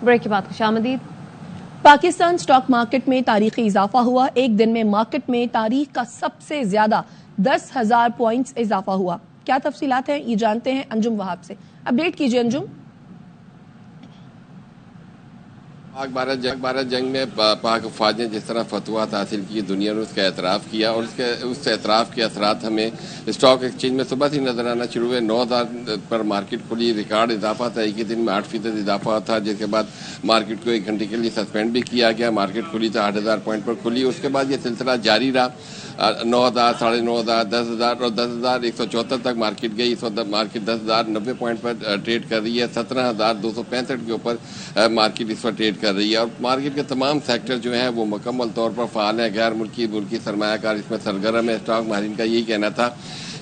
Break کے بعد خوشامدید۔ Pakistan stock market میں تاریخی اضافہ ہوا۔ ایک دن میں مارکیٹ میں تاریخ کا سب سے زیادہ 10,000 پوائنٹس اضافہ ہوا۔ کیا تفصیلات ہیں یہ جانتے ہیں انجم وہاب سے۔ اپڈیٹ کیجیے انجم۔ پاک بھارت جنگ میں پاک افواج نے جس طرح فتوحات حاصل کی، دنیا نے اس کا اعتراف کیا، اور اس اعتراف کے اثرات ہمیں اسٹاک ایکسچینج میں صبح سے نظر آنا شروع ہوئے۔ 9,000 پر مارکیٹ کھلی، ریکارڈ اضافہ تھا، ایک ہی دن میں 8% اضافہ تھا، جس کے بعد مارکیٹ کو 1 گھنٹے کے لیے سسپینڈ بھی کیا گیا۔ مارکیٹ کھلی تو 8,000 پوائنٹ پر کھلی، اس کے بعد یہ سلسلہ جاری رہا۔ 9,000، 9,500، 10,000 اور 10,174 تک مارکیٹ گئی۔ اس وقت مارکیٹ 10,090 پوائنٹ پر ٹریڈ کر رہی ہے۔ 17,265 کے اوپر مارکیٹ اس وقت ٹریڈ کر رہی ہے، اور مارکیٹ کے تمام سیکٹر جو ہیں وہ مکمل طور پر فعال ہیں۔ غیر ملکی سرمایہ کار اس میں سرگرم ہے۔ اسٹاک ماہرین کا یہی کہنا تھا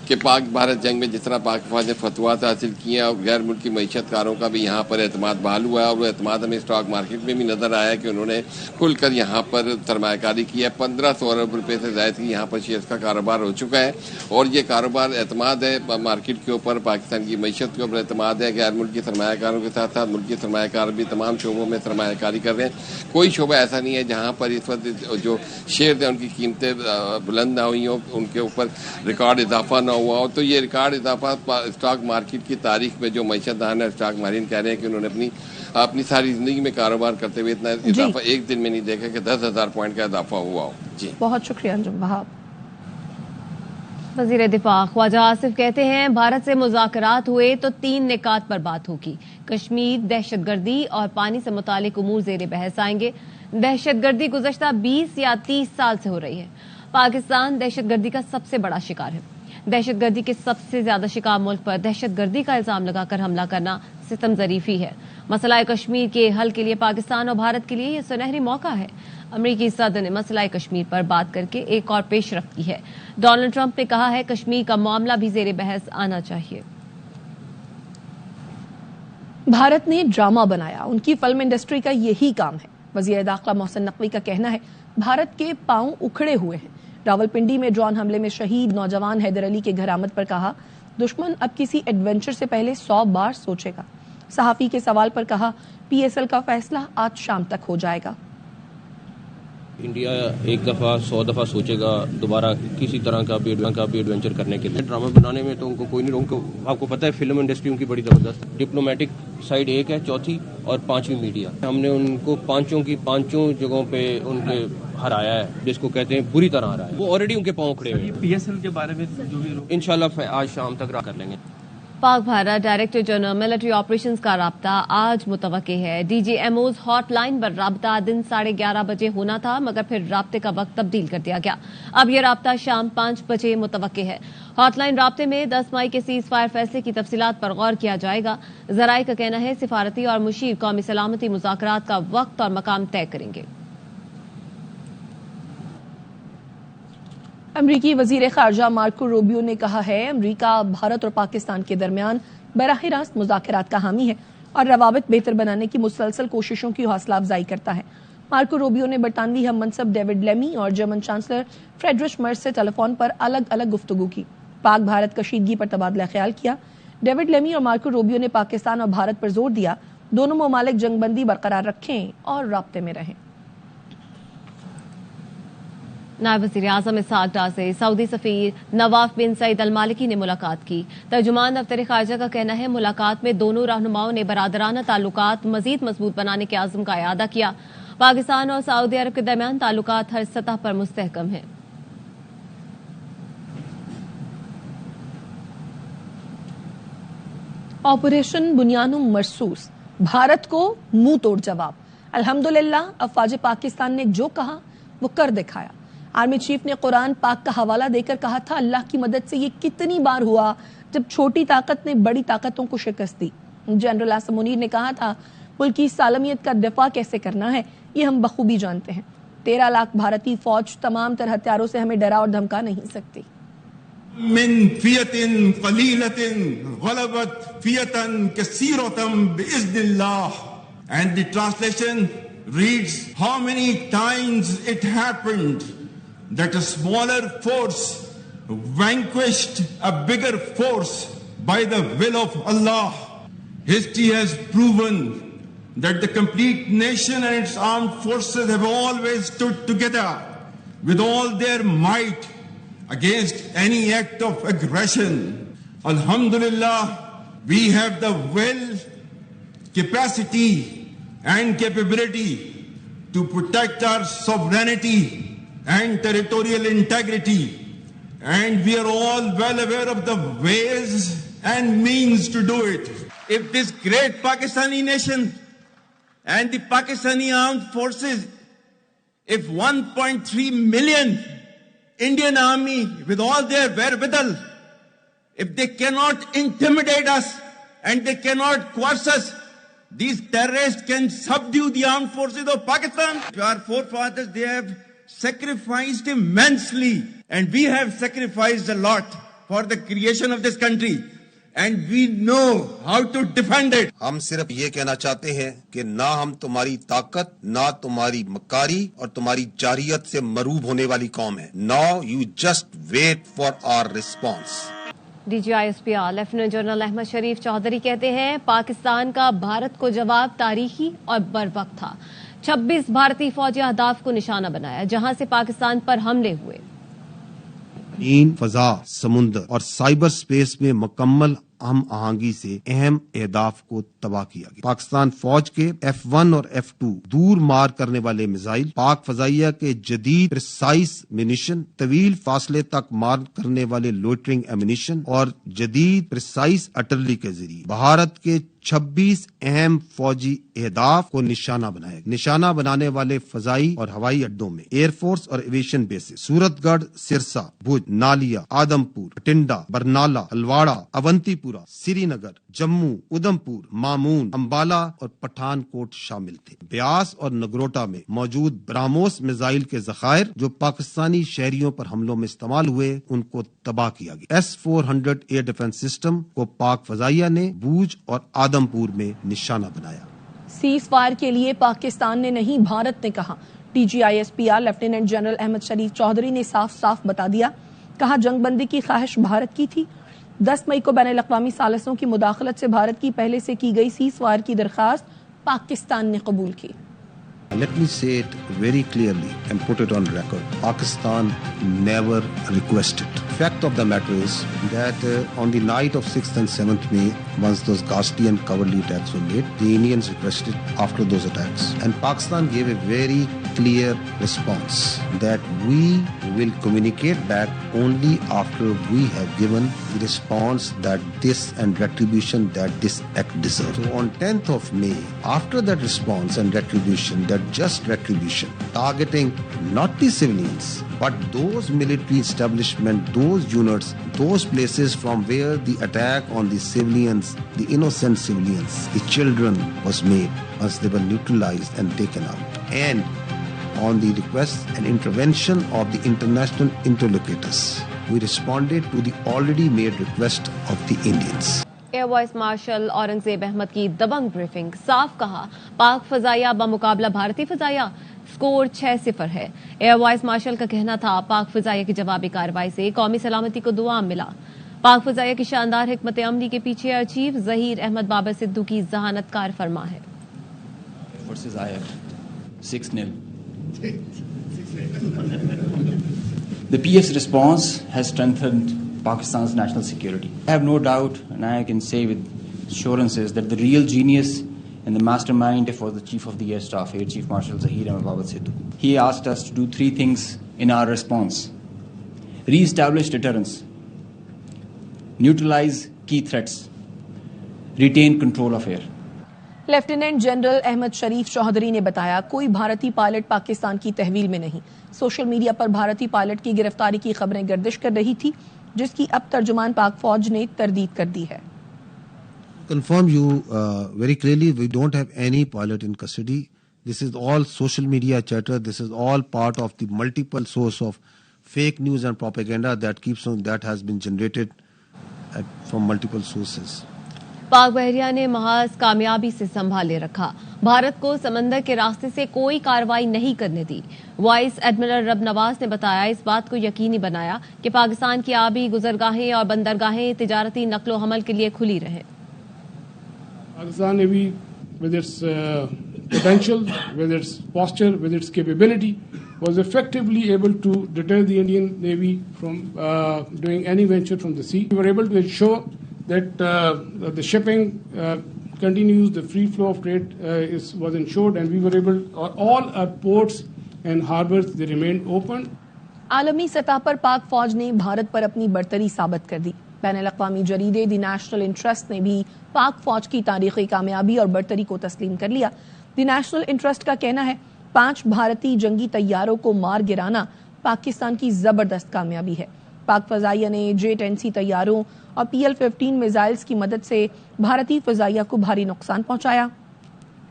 کہ پاک بھارت جنگ میں جس طرح پاک افواج نے فتوحات حاصل کیے ہیں، اور غیر ملکی معیشت کاروں کا بھی یہاں پر اعتماد بحال ہوا ہے، اور وہ اعتماد ہمیں اسٹاک مارکیٹ میں بھی نظر آیا ہے کہ انہوں نے کھل کر یہاں پر سرمایہ کاری کی ہے۔ 1,500 ارب روپے سے زائد کی یہاں پر شیئرز کا کاروبار ہو چکا ہے، اور یہ کاروبار اعتماد ہے مارکیٹ کے اوپر، پاکستان کی معیشت کے اوپر اعتماد ہے۔ غیر ملکی سرمایہ کاروں کے ساتھ ساتھ ملکی سرمایہ کار بھی تمام شعبوں میں سرمایہ کاری کر رہے ہیں۔ کوئی شعبہ ایسا نہیں ہے جہاں پر اس وقت جو شیئرز ہیں ان کی قیمتیں بلند نہ ہوئی ہوں، ان کے اوپر ریکارڈ اضافہ نہ ہوا ہو۔ تو یہ ریکارڈ اضافہ اسٹاک مارکیٹ کی تاریخ میں جو معیشت دان ہے، اسٹاک ماہرین کہہ رہے ہیں کہ انہوں نے اپنی ساری زندگی میں کاروبار کرتے ہوئے اتنا اضافہ ایک دن میں نہیں دیکھا کہ 10,000 پوائنٹ کا اضافہ ہوا ہو۔ جی بہت شکریہ انجم وہاب۔ وزیر دفاع خواجہ آصف کہتے ہیں بھارت سے مذاکرات ہوئے تو 3 نکات پر بات ہوگی۔ کشمیر، دہشت گردی اور پانی سے متعلق امور زیر بحث آئیں گے۔ دہشت گردی گزشتہ 20 یا 30 سال سے ہو رہی ہے۔ پاکستان دہشت گردی کا سب سے بڑا شکار ہے۔ دہشت گردی کے سب سے زیادہ شکار ملک پر دہشت گردی کا الزام لگا کر حملہ کرنا ستم ظریفی ہے۔ مسئلہ کشمیر کے حل کے لیے پاکستان اور بھارت کے لیے یہ سنہری موقع ہے۔ امریکی صدر نے مسئلہ کشمیر پر بات کر کے ایک اور پیش رفت کی ہے۔ ڈونلڈ ٹرمپ نے کہا ہے کشمیر کا معاملہ بھی زیر بحث آنا چاہیے۔ بھارت نے ڈرامہ بنایا، ان کی فلم انڈسٹری کا یہی کام ہے۔ وزیر داخلہ محسن نقوی کا کہنا ہے بھارت کے پاؤں اکھڑے ہوئے ہیں۔ راولپنڈی میں ڈرون حملے میں شہید نوجوان حیدر علی کے گھر آمد پر کہا دشمن اب کسی ایڈونچر سے پہلے 100 بار سوچے گا۔ صحافی کے سوال پر کہا PSL کا فیصلہ آج شام تک ہو جائے گا۔ انڈیا ایک دفعہ 100 دفعہ سوچے گا دوبارہ کسی طرح کا بھی ایڈونچر کرنے کے لیے۔ ڈرامہ بنانے میں تو ان کو کوئی نہیں روک، آپ کو پتہ ہے فلم انڈسٹری ان کی بڑی زبردست ہے۔ ڈپلومیٹک سائڈ ایک ہے، چوتھی اور پانچویں میڈیا۔ ہم نے ان کو پانچوں جگہوں پہ ان کے ہرایا ہے، جس کو کہتے ہیں بری طرح ہرایا ہے۔ وہ آلریڈی ان کے پاؤں کھڑے ہوئے ہیں۔ PSL کے بارے میں جو بھی انشاءاللہ آج شام تک کر لیں گے۔ پاک Bharat director general military operations کا رابطہ آج متوقع ہے۔ DGMO's ہاٹ لائن پر رابطہ دن 11:30 بجے ہونا تھا، مگر پھر رابطے کا وقت تبدیل کر دیا گیا۔ اب یہ رابطہ شام 5 بجے متوقع ہے۔ ہاٹ لائن رابطے میں 10 مئی کے سیز فائر فیصلے کی تفصیلات پر غور کیا جائے گا۔ ذرائع کا کہنا ہے سفارتی اور مشیر قومی سلامتی مذاکرات کا وقت اور مقام طے کریں گے۔ امریکی وزیر خارجہ مارکو روبیو نے کہا ہے امریکہ بھارت اور پاکستان کے درمیان براہ راست مذاکرات کا حامی ہے اور روابط بہتر بنانے کی مسلسل کوششوں کی حوصلہ افزائی کرتا ہے۔ مارکو روبیو نے برطانوی ہم منصب ڈیوڈ لیمی اور جرمن چانسلر فریڈرش مرز سے ٹیلی فون پر الگ الگ گفتگو کی، پاک بھارت کشیدگی پر تبادلہ خیال کیا۔ ڈیوڈ لیمی اور مارکو روبیو نے پاکستان اور بھارت پر زور دیا دونوں ممالک جنگ بندی برقرار رکھیں اور رابطے میں رہیں۔ نائب وزیر اعظم اسحاق ڈار سے سعودی سفیر نواف بن سعید المالکی نے ملاقات کی۔ ترجمان دفتر خارجہ کا کہنا ہے ملاقات میں دونوں رہنماؤں نے برادرانہ تعلقات مزید مضبوط بنانے کے عزم کا اعادہ کیا۔ پاکستان اور سعودی عرب کے درمیان تعلقات ہر سطح پر مستحکم ہیں۔ آپریشن بنیانم مرصوص، بھارت کو منہ توڑ جواب۔ الحمدللہ افواج پاکستان نے جو کہا وہ کر دکھایا۔ آرمی چیف نے قرآن پاک کا حوالہ دے کر کہا تھا اللہ کی مدد سے یہ کتنی بار ہوا جب چھوٹی طاقت نے بڑی طاقتوں کو شکست دی۔ جنرل عاصم منیر نے کہا تھا ملک کی سالمیت کا دفاع کیسے کرنا ہے یہ ہم بخوبی جانتے ہیں۔ 13 لاکھ بھارتی فوج تمام تر ہتھیاروں سے ہمیں ڈرا اور دھمکا نہیں سکتی۔ من فیۃ قلیلۃ غلبت فیۃ کثیرۃ باذن اللہ، and the translation reads how many times it happened that a smaller force vanquished a bigger force by the will of Allah. History has proven that the complete nation and its armed forces have always stood together with all their might against any act of aggression. Alhamdulillah, we have the will, capacity and capability to protect our sovereignty and territorial integrity, and we are all well aware of the ways and means to do it. If this great Pakistani nation and the Pakistani armed forces, if 1.3 million Indian army with all their wherewithal, if they cannot intimidate us and they cannot coerce us, these terrorists can subdue the armed forces of Pakistan. Our forefathers, they have sacrificed immensely, and we have sacrificed a lot for the creation of this country, and we know how to defend it. ہم صرف یہ کہنا چاہتے ہیں کہ نہ ہم تمہاری طاقت، نہ تمہاری مکاری اور تمہاری جارحیت سے مروب ہونے والی قوم ہے. Now you just wait for our response. D G I S P R lieutenant general Ahmed Sharif Chaudhry کہتے ہیں پاکستان کا بھارت کو جواب تاریخی اور بروقت تھا. 26 بھارتی فوجی اہداف کو نشانہ بنایا جہاں سے پاکستان پر حملے ہوئے. فضا، سمندر اور سائبر سپیس میں مکمل ہم آہنگی سے اہم اہداف کو تباہ کیا گیا. پاکستان فوج کے F1 اور F2 دور مار کرنے والے میزائل، پاک فضائیہ کے جدید پریسائز منیشن، طویل فاصلے تک مار کرنے والے لوئٹرنگ ایمونیشن اور جدید پریسائز آرٹلری کے ذریعے بھارت کے 26 اہم فوجی اہداف کو نشانہ بنایا. نشانہ بنانے والے فضائی اور ہوائی اڈوں میں ایئر فورس اور ایویشن بیسز سورت گڑھ، سرسا، بھوج، نالیا، آدم پور، بٹنڈا، برنالہ، الواڑہ، اونتی پورہ، سری نگر، جموں، ادھم پور، مامون، امبالہ اور پٹھان کوٹ شامل تھے. بیاس اور نگروٹا میں موجود براموس میزائل کے ذخائر جو پاکستانی شہریوں پر حملوں میں استعمال ہوئے ان کو تباہ کیا گیا. S-400 ایئر ڈیفنس سسٹم کو پاک فضائیہ نے بھوج اور آدم پور میں نشانہ بنایا. سیز فائر کے لیے پاکستان نے نہیں بھارت نے کہا. D G I S P R lieutenant general Ahmed Sharif Chaudhry نے صاف صاف بتا دیا. کہا جنگ بندی کی خواہش بھارت کی تھی. 10 مئی کو بین الاقوامی ثالثوں کی مداخلت سے بھارت کی پہلے سے کی گئی سیز فائر کی درخواست پاکستان نے قبول کی. Let me say it very clearly and put it on record. Pakistan never requested. Fact of the matter is that on the night of 6th and 7th May, once those ghastly and cowardly attacks were made, the Indians requested after those attacks. And Pakistan gave a very clear response that we will communicate back only after we have given the response that this and retribution that this act deserves. So on 10th of May, after that response and retribution, that just retribution, targeting not the civilians, but those military establishments, those units, those places from where the attack on the civilians, the innocent civilians, the children was made, once they were neutralized and taken out. And on the request and intervention of the international interlocutors, we responded to the already made request of the Indians. Air vice marshal Aurangzeb Ahmed کی دبنگ briefing. صاف کہا پاک فضائیہ بمقابلہ بھارتی فضائیہ score 6-0 ہے. Year vice martial کا کہنا تھا پاک فضائیہ کی جوابی کارروائی سے قومی سلامتی کو دعا ملا. پاک فضائیہ کی شاندار حکمت عملی کے پیچھے ایئر چیف ظہیر احمد بابر سدھو کی ذہانت کار فرما ہے. Versus IF 6-0. The PS response has strengthened Pakistan's national security. I have no doubt, and I can say with assurances, that the real genius and the mastermind was the Chief of the Air Staff, Air Chief Marshal Zaheer Ahmed Babar Sidhu. He asked us to do 3 things in our response: re-establish deterrence, neutralize key threats, retain control of air. Lieutenant general Ahmed Sharif Chaudhry نے بتایا کوئی بھارتی pilot Pakistan کی تحویل میں نہیں. Social media پر بھارتی pilot کی گرفتاری کی خبریں گردش کر رہی تھی جس کی اب ترجمان پاک فوج نے تردید کر دی ہے. Confirm you very clearly, we don't have any pilot in custody. This is all social media chatter. This is all part of the multiple source of fake news and propaganda that has been generated from multiple sources. پاک بحریہ نے محاذ کامیابی سے سنبھالے رکھا. بھارت کو سمندر کے راستے سے کوئی کارروائی نہیں کرنے دی. وائس ایڈمرل رب نواز نے بتایا اس بات کو یقینی بنایا کہ پاکستان کی آبی گزرگاہیں اور بندرگاہیں تجارتی نقل و حمل کے لیے کھلی رہیں. پاکستان نے بھی with its potential, with its posture, with its capability, was effectively able to deter the Indian Navy from doing any venture from the sea. We were able to ensure that the shipping continues, the free flow of trade was ensured, and we were able, all our ports and harbors, they remained open. عالمی سطح پر پاک فوج نے بھارت پر اپنی برتری ثابت کر دی. بین الاقوامی جریدے دی نیشنل انٹرسٹ نے بھی پاک فوج کی تاریخی کامیابی اور برتری کو تسلیم کر لیا. دی نیشنل انٹرسٹ کا کہنا ہے 5 بھارتی جنگی طیاروں کو مار گرانا پاکستان کی زبردست کامیابی ہے. پاک فضائیہ نے J-10C طیاروں اور PL-15 میزائلز کی مدد سے بھارتی فضائیہ کو بھاری نقصان پہنچایا.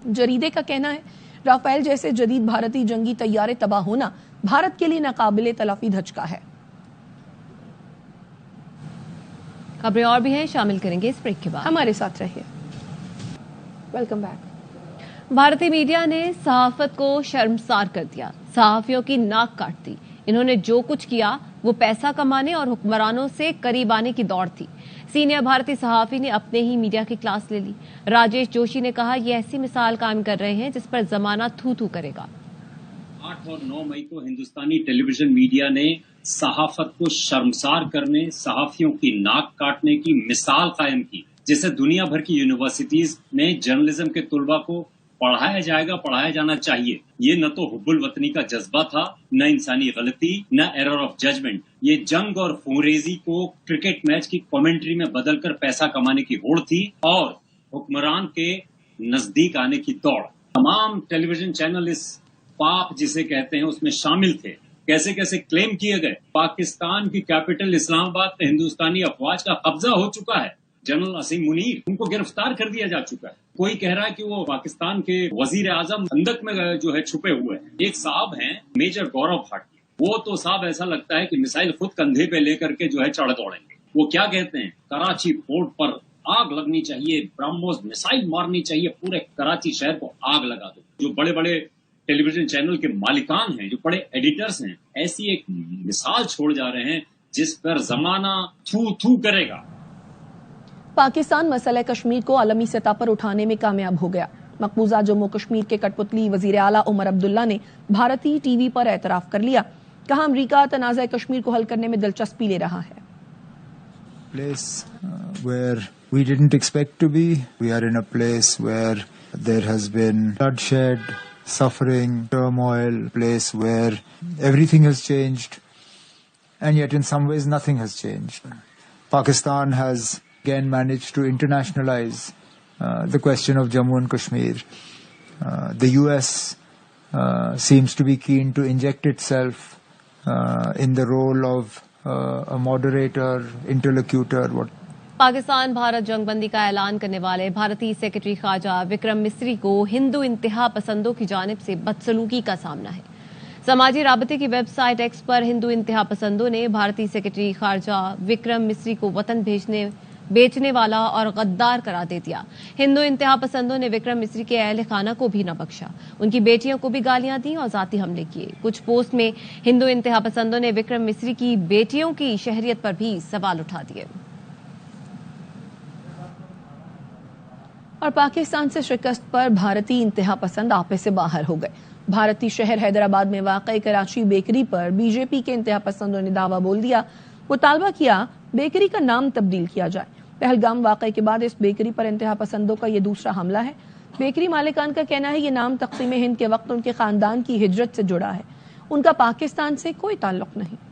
جریدے کا کہنا ہے رافیل جیسے جدید بھارتی جنگی طیارے تباہ ہونا بھارت کے لیے ناقابل تلافی دھچکا ہے. خبریں اور بھی ہیں، شامل کریں گے اس بریک کے بعد. ہمارے ساتھ رہیے. Welcome back. بھارتی میڈیا نے صحافت کو شرمسار کر دیا، صحافیوں کی ناک کاٹ دی. انہوں نے جو کچھ کیا وہ پیسہ کمانے اور حکمرانوں سے قریب آنے کی دوڑ تھی. سینئر بھارتی صحافی نے اپنے ہی میڈیا کی کلاس لے لی. راجیش جوشی نے کہا یہ ایسی مثال قائم کر رہے ہیں جس پر زمانہ تھو تھو کرے گا. 8 اور 9 مئی کو ہندوستانی ٹیلی ویژن میڈیا نے صحافت کو شرمسار کرنے، صحافیوں کی ناک کاٹنے کی مثال قائم کی، جسے دنیا بھر کی یونیورسٹیز میں جرنلزم کے طلباء کو پڑھایا جائے گا، پڑھایا جانا چاہیے. یہ نہ تو حب الوطنی کا جذبہ تھا، نہ انسانی غلطی، نہ ایرر آف ججمنٹ. یہ جنگ اور خونریزی کو کرکٹ میچ کی کامنٹری میں بدل کر پیسہ کمانے کی ہوڑ تھی اور حکمران کے نزدیک آنے کی دوڑ. تمام ٹیلی ویژن چینل اس پاپ جسے کہتے ہیں اس میں شامل تھے. کیسے کیسے کلیم کیے گئے پاکستان کی کیپٹل اسلام آباد پہ ہندوستانی افواج کا قبضہ ہو چکا ہے. جنرل اسیم منیر ان کو گرفتار کر دیا جا چکا ہے. کوئی کہہ رہا ہے کہ وہ پاکستان کے وزیر اعظم خندق میں جو ہے چھپے ہوئے ہیں. ایک صاحب ہیں میجر گورو بھاٹی، وہ تو صاحب ایسا لگتا ہے کہ میسائل خود کندھے پہ لے کر کے جو ہے چڑھ دوڑیں گے. وہ کیا کہتے ہیں کراچی پورٹ پر آگ لگنی چاہیے، برہموس میسائل مارنی چاہیے، پورے کراچی شہر کو آگ لگا دو. جو بڑے بڑے ٹیلی ویژن چینل کے مالکان ہیں، جو بڑے ایڈیٹرز ہیں، ایسی ایک مثال چھوڑ جا رہے ہیں جس پر زمانہ تھو تھو کرے گا. پاکستان مسئلہ کشمیر کو عالمی سطح پر اٹھانے میں کامیاب ہو گیا. مقبوضہ جموں کشمیر کے کٹ پتلی وزیر اعلیٰ عمر عبداللہ نے بھارتی ٹی وی پر اعتراف کر لیا. کہا امریکہ تنازع کشمیر کو حل کرنے میں دلچسپی لے رہا ہے. Place where we didn't expect to be. We are in a place where there has been bloodshed, suffering, turmoil, place where everything has changed, and yet in some ways nothing has changed. Pakistan has again managed to internationalize the question of Jammu and Kashmir. The US seems to be keen to inject itself in the role of a moderator, interlocutor. Pakistan Bharat جنگ بندی کا اعلان کرنے والے بھارتی secretary خارجہ وکرم مسری کو ہندو انتہا پسندوں کی جانب سے بدسلوکی کا سامنا ہے. سماجی رابطے کی ویب سائٹ ایکس پر ہندو انتہا پسندوں نے بھارتی سیکرٹری خارجہ وکرم مسری کو وطن بیچنے والا اور غدار قرار دے دیا. ہندو انتہا پسندوں نے وکرم مسری کے اہل خانہ کو بھی نہ بخشا، ان کی بیٹیوں کو بھی گالیاں دیں اور ذاتی حملے کیے. کچھ پوسٹ میں ہندو انتہا پسندوں نے وکرم مسری کی بیٹیوں کی شہریت پر بھی سوال اٹھا دیے. اور پاکستان سے شکست پر بھارتی انتہا پسند آپے سے باہر ہو گئے. بھارتی شہر حیدرآباد میں واقع کراچی بیکری پر بی جے پی کے انتہا پسندوں نے دعویٰ بول دیا. مطالبہ کیا بیکری کا نام تبدیل کیا جائے. پہلگام واقعے کے بعد اس بیکری پر انتہا پسندوں کا یہ دوسرا حملہ ہے. بیکری مالکان کا کہنا ہے یہ نام تقسیم ہند کے وقت ان کے خاندان کی ہجرت سے جڑا ہے، ان کا پاکستان سے کوئی تعلق نہیں.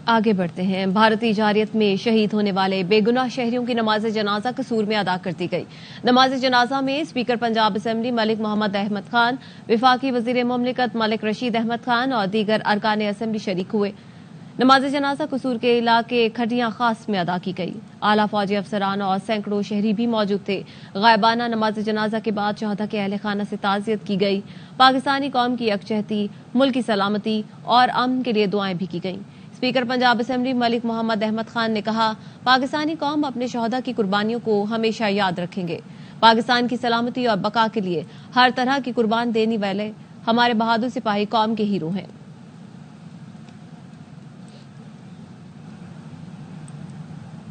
آگے بڑھتے ہیں. بھارتی جارحیت میں شہید ہونے والے بے گناہ شہریوں کی نماز جنازہ قصور میں ادا کر دی گئی. نماز جنازہ میں اسپیکر پنجاب اسمبلی ملک محمد احمد خان، وفاقی وزیر مملکت ملک رشید احمد خان اور دیگر ارکان اسمبلی شریک ہوئے. نماز جنازہ قصور کے علاقے کھٹیاں خاص میں ادا کی گئی. اعلیٰ فوجی افسران اور سینکڑوں شہری بھی موجود تھے. غائبانہ نماز جنازہ کے بعد شہداء کے اہل خانہ سے تعزیت کی گئی. پاکستانی قوم کی یکجہتی، ملک کی سلامتی اور امن کے لیے دعائیں بھی کی گئیں. اسپیکر پنجاب اسمبلی ملک محمد احمد خان نے کہا پاکستانی قوم اپنے شہداء کی قربانیوں کو ہمیشہ یاد رکھیں گے. پاکستان کی سلامتی اور بقا کے لیے ہر طرح کی قربان دینے والے ہمارے بہادر سپاہی قوم کے ہیرو ہیں.